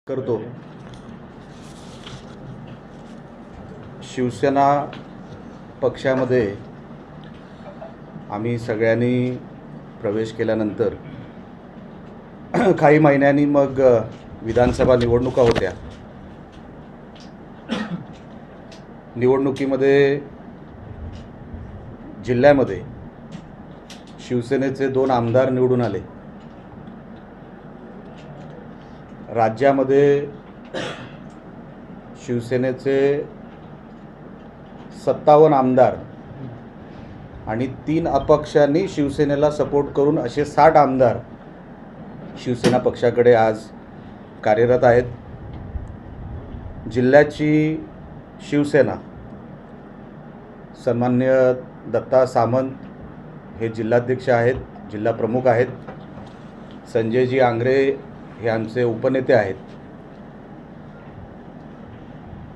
करतो। शिवसेना पक्षामध्ये आम्ही सगळ्यांनी प्रवेश केल्यानंतर काही महिन्यांनी मग विधानसभा निवडणुका होत्या। निवडणुकीमध्ये जिल्ह्यामध्ये शिवसेनेचे 2 आमदार निवडून आले। राज्यामध्ये शिवसेनेचे 57 आमदार आणि 3 अपक्षांनी शिवसेनेला सपोर्ट करून असे 60 आमदार शिवसेना पक्षाकडे आज कार्यरत आहेत। जिल्ह्याची शिवसेना सन्माननीय दत्ता सामंत हे जिल्हाध्यक्ष आहेत, जिल्हा प्रमुख आहेत। संजयजी आंग्रे हे आमचे उपनेते आहेत।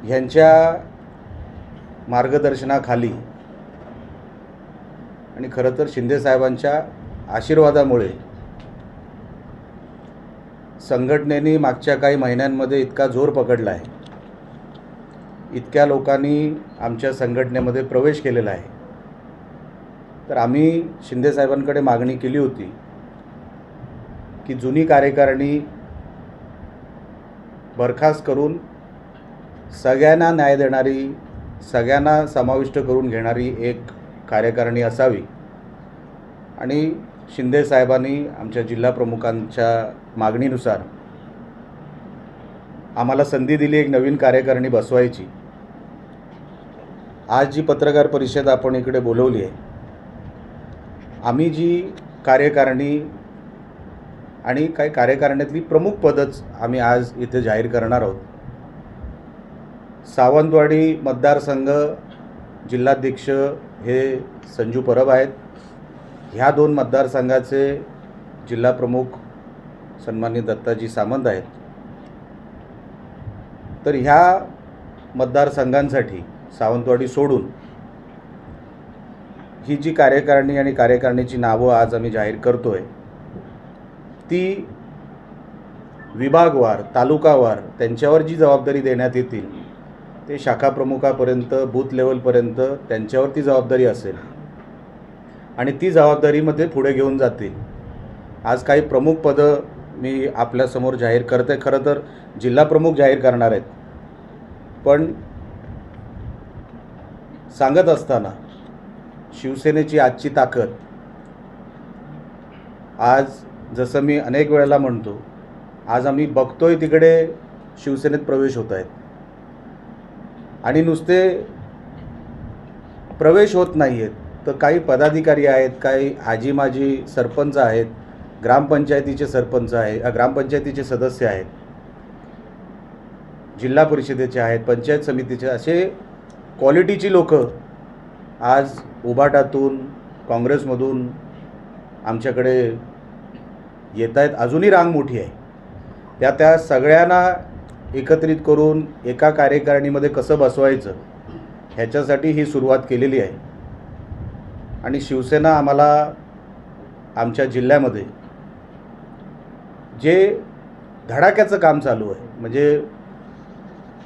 यांच्या मार्गदर्शनाखाली आणि खरं तर शिंदे साहेबांच्या आशीर्वादामुळे संघटनेने मागच्या काही महिन्यांमध्ये इतका जोर पकडला आहे, इतक्या लोकांनी आमच्या संघटनेमध्ये प्रवेश केलेला आहे। तर आम्ही शिंदे साहेबांकडे मागणी केली होती की जुनी कार्यकारिणी बरखास्त करून सगळ्यांना न्याय देणारी, सगळ्यांना समाविष्ट करून घेणारी एक कार्यकारिणी असावी। आणि शिंदे साहेबांनी आमच्या जिल्हा प्रमुखांच्या मागणीनुसार आम्हाला संधी दिली एक नवीन कार्यकारिणी बसवायची। आज जी पत्रकार परिषद आपण इकडे बोलवली आहे, आम्ही जी कार्यकारिणी आणि काही कार्यकारिणीतली प्रमुख पदच आम्ही आज इथे जाहीर करणार आहोत। सावंतवाडी मतदारसंघ जिल्हाध्यक्ष हे संजू परब आहेत। ह्या 2 मतदारसंघाचे जिल्हा प्रमुख सन्माननीय दत्ताजी सामंत आहेत। तर ह्या मतदारसंघांसाठी सावंतवाडी सोडून ही जी कार्यकारिणी आणि कार्यकारिणीची नावं आज आम्ही जाहीर करतोय, ती विभागवार, तालुकावार त्यांच्यावर जी जबाबदारी देण्यात येतील ते शाखा प्रमुखापर्यंत, बूथ लेवलपर्यंत त्यांच्यावर ती जबाबदारी असेल आणि ती जबाबदारीमध्ये पुढे घेऊन जातील। आज काही प्रमुख पदं मी आपल्यासमोर जाहीर करते, खरं तर जिल्हा प्रमुख जाहीर करणार आहेत। पण सांगत असताना शिवसेनेची आजची ताकद, आज जसं मी अनेक वेळेला म्हणतो, आज आम्ही बघतोय तिकडे शिवसेनेत प्रवेश होत आहेत आणि नुसते प्रवेश होत नाही आहेत, तर काही पदाधिकारी आहेत, काही आजी माजी सरपंच आहेत, ग्रामपंचायतीचे सरपंच आहेत, ग्रामपंचायतीचे सदस्य आहेत, जिल्हा परिषदेचे आहेत, पंचायत समितीचे, असे क्वालिटीची लोक आज उभाटातून, काँग्रेसमधून आमच्याकडे येत आहेत। अजूनही रांग मोठी आहे। त्या सगळ्यांना एकत्रित करून एका कार्यकारिणीमध्ये कसं बसवायचं ह्याच्यासाठी ही सुरुवात केलेली आहे। आणि शिवसेना आम्हाला आमच्या जिल्ह्यामध्ये जे धडाक्याचं काम चालू आहे, म्हणजे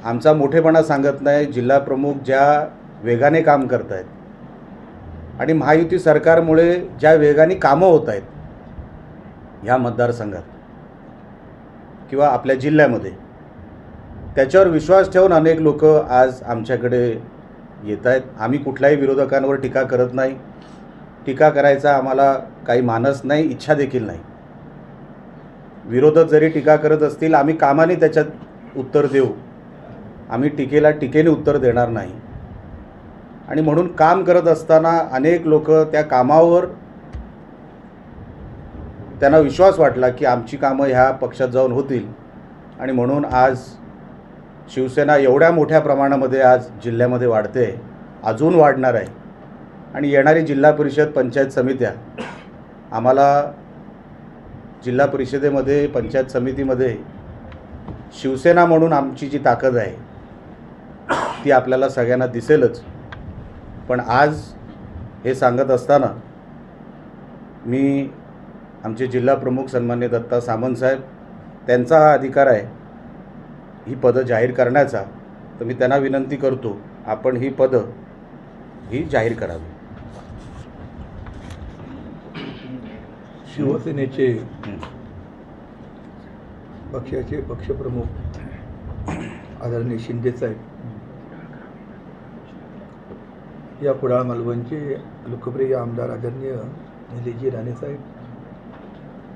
आमचा मोठेपणा सांगत नाही, जिल्हा प्रमुख ज्या वेगाने काम करत आहेत आणि महायुती सरकारमुळे ज्या वेगाने कामं होत आहेत ह्या मतदारसंघात किंवा आपल्या जिल्ह्यामध्ये, त्याच्यावर विश्वास ठेवून अनेक लोक आज आमच्याकडे येत आहेत। आम्ही कुठल्याही विरोधकांवर टीका करत नाही, टीका करायचा आम्हाला काही मानस नाही, इच्छा देखील नाही। विरोधक जरी टीका करत असतील, आम्ही कामाने त्याच्यात उत्तर देऊ, आम्ही टीकेला टीकेने उत्तर देणार नाही। आणि म्हणून काम करत असताना अनेक लोक त्या कामावर त्यांना विश्वास वाटला की आमची कामं ह्या पक्षात जाऊन होतील आणि म्हणून आज शिवसेना एवढ्या मोठ्या प्रमाणामध्ये आज जिल्ह्यामध्ये वाढते, अजून वाढणार आहे। आणि येणारी जिल्हा परिषद, पंचायत समित्या, आम्हाला जिल्हा परिषदेमध्ये, पंचायत समितीमध्ये शिवसेना म्हणून आमची जी ताकद आहे ती आपल्याला सगळ्यांना दिसेलच। पण आज हे सांगत असताना मी आमचे जिल्हा प्रमुख सन्माननीय दत्ता सामंत साहेब, त्यांचा हा अधिकार आहे ही पदं जाहीर करण्याचा, तर मी त्यांना विनंती करतो आपण ही पदं ही जाहीर करावी. शिवसेनेचे पक्षाचे पक्षप्रमुख आदरणीय शिंदेसाहेब, या कुडाळ मालवणचे लोकप्रिय आमदार आदरणीय निलेशजी राणेसाहेब,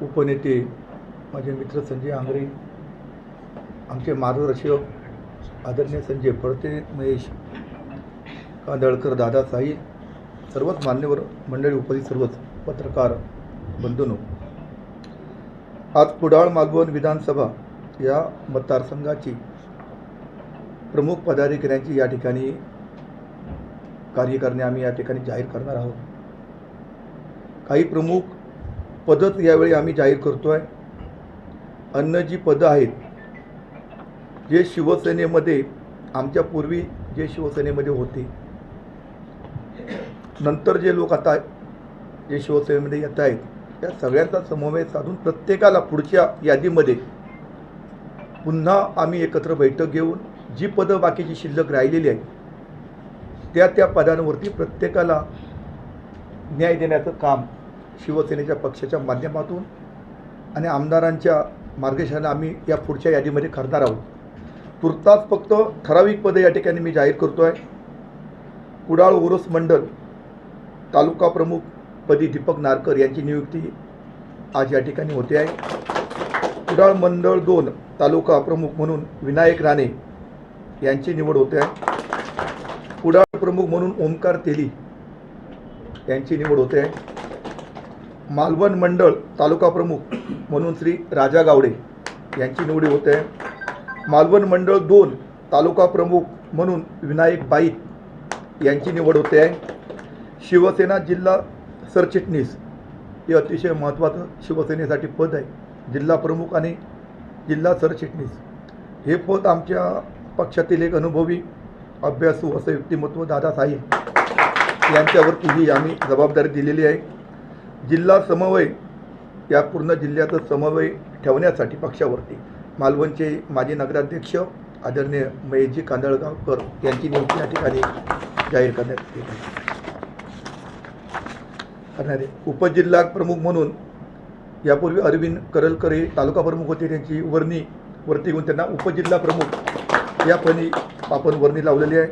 उपनेते माझे मित्र संजय आंगरे, आमचे मार्गदर्शक आदरणीय संजय पडते, महेश कांदळकर, दादा साई, सर्वच मान्यवर मंडळी, उपस्थित सर्वच पत्रकार बंधूंनो, आज कुडाळ मालवण विधानसभा या मतदारसंघाची प्रमुख पदाधिकाऱ्यांची या ठिकाणी कार्यकारिणी आम्ही या ठिकाणी जाहीर करणार आहोत. काही प्रमुख पदं यावेळी आम्ही जाहीर करतो आहे. अन्य जी पदं आहेत, जे शिवसेनेमध्ये आमच्या पूर्वी जे शिवसेनेमध्ये होते, नंतर जे लोक आता जे शिवसेनेमध्ये येत आहेत, त्या सगळ्यांचा समन्वय साधून प्रत्येकाला पुढच्या यादीमध्ये पुन्हा आम्ही एकत्र बैठक घेऊन जी पदं बाकीची शिल्लक राहिलेली आहेत त्या पदांवरती प्रत्येकाला न्याय देण्याचं काम शिवसेनेच्या पक्षाच्या माध्यमातून आणि आमदारांच्या मार्गदर्शनाने आम्ही या पुढच्या यादीमध्ये करणार आहोत. तुर्तास फक्त ठराविक पदं या ठिकाणी मी जाहीर करतो आहे. कुडाळ उरूस मंडल तालुका प्रमुख पदी दीपक नारकर यांची नियुक्ती आज या ठिकाणी होते आहे. कुडाळ मंडळ 2 तालुका प्रमुख म्हणून विनायक राणे यांची निवड होते आहे. कुडाळ प्रमुख म्हणून ओमकार तेली यांची निवड होते आहे. मालवण मंडळ तालुका प्रमुख म्हणून श्री राजा गावडे यांची निवड होते आहे. मालवण मंडळ 2 तालुका प्रमुख म्हणून विनायक बाईत यांची निवड होते आहे. शिवसेना जिल्हा सरचिटणीस हे अतिशय महत्त्वाचं शिवसेनेसाठी पद आहे. जिल्हा प्रमुख आणि जिल्हा सरचिटणीस हे पद आमच्या पक्षातील एक अनुभवी अभ्यासू असं व्यक्तिमत्व दादा साई यांच्यावरती ही आम्ही जबाबदारी दिलेली आहे. जिल्हा समन्वय, या पूर्ण जिल्ह्याचं समन्वय ठेवण्यासाठी पक्षावरती मालवणचे माजी नगराध्यक्ष आदरणीय महेशजी कांदळकर यांची नियुक्ती या ठिकाणी जाहीर करण्यात येत आहे. उपजिल्हा प्रमुख म्हणून यापूर्वी अरविंद करलकर हे तालुका प्रमुख होते, त्यांची वरती घेऊन त्यांना उपजिल्हा प्रमुख यापणी आपण वर्णी लावलेली आहे.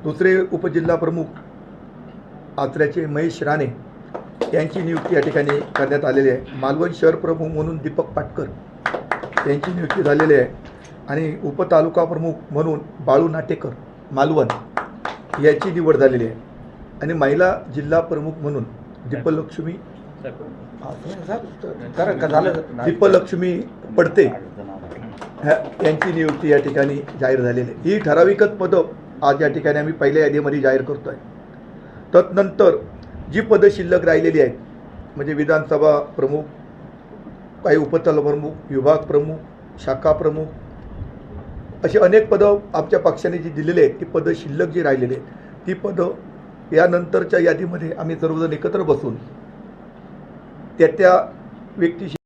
दुसरे उपजिल्हा प्रमुख आचऱ्याचे महेश राणे यांची नियुक्ती या ठिकाणी करण्यात आलेली आहे. मालवण शहर प्रमुख म्हणून दीपक पाटकर यांची नियुक्ती झालेली आहे. आणि उपतालुका प्रमुख म्हणून बाळू नाटेकर मालवण याची निवड झालेली आहे. आणि महिला जिल्हा प्रमुख म्हणून दीपलक्ष्मी पडते यांची नियुक्ती या ठिकाणी जाहीर झालेली आहे. ही ठराविकच पदं आज या ठिकाणी आम्ही पहिल्या यादीमध्ये जाहीर करतो आहे. तदनंतर जी पदं शिल्लक राहिलेली आहेत, म्हणजे विधानसभा प्रमुख, काही उपतालुका प्रमुख, विभाग प्रमुख, शाखा प्रमुख, अशी अनेक पदं आमच्या पक्षाने जी दिलेली आहेत, ती पदं शिल्लक जी राहिलेली आहेत, ती पदं यानंतरच्या यादीमध्ये आम्ही सर्वजण एकत्र बसून त्या व्यक्तीशी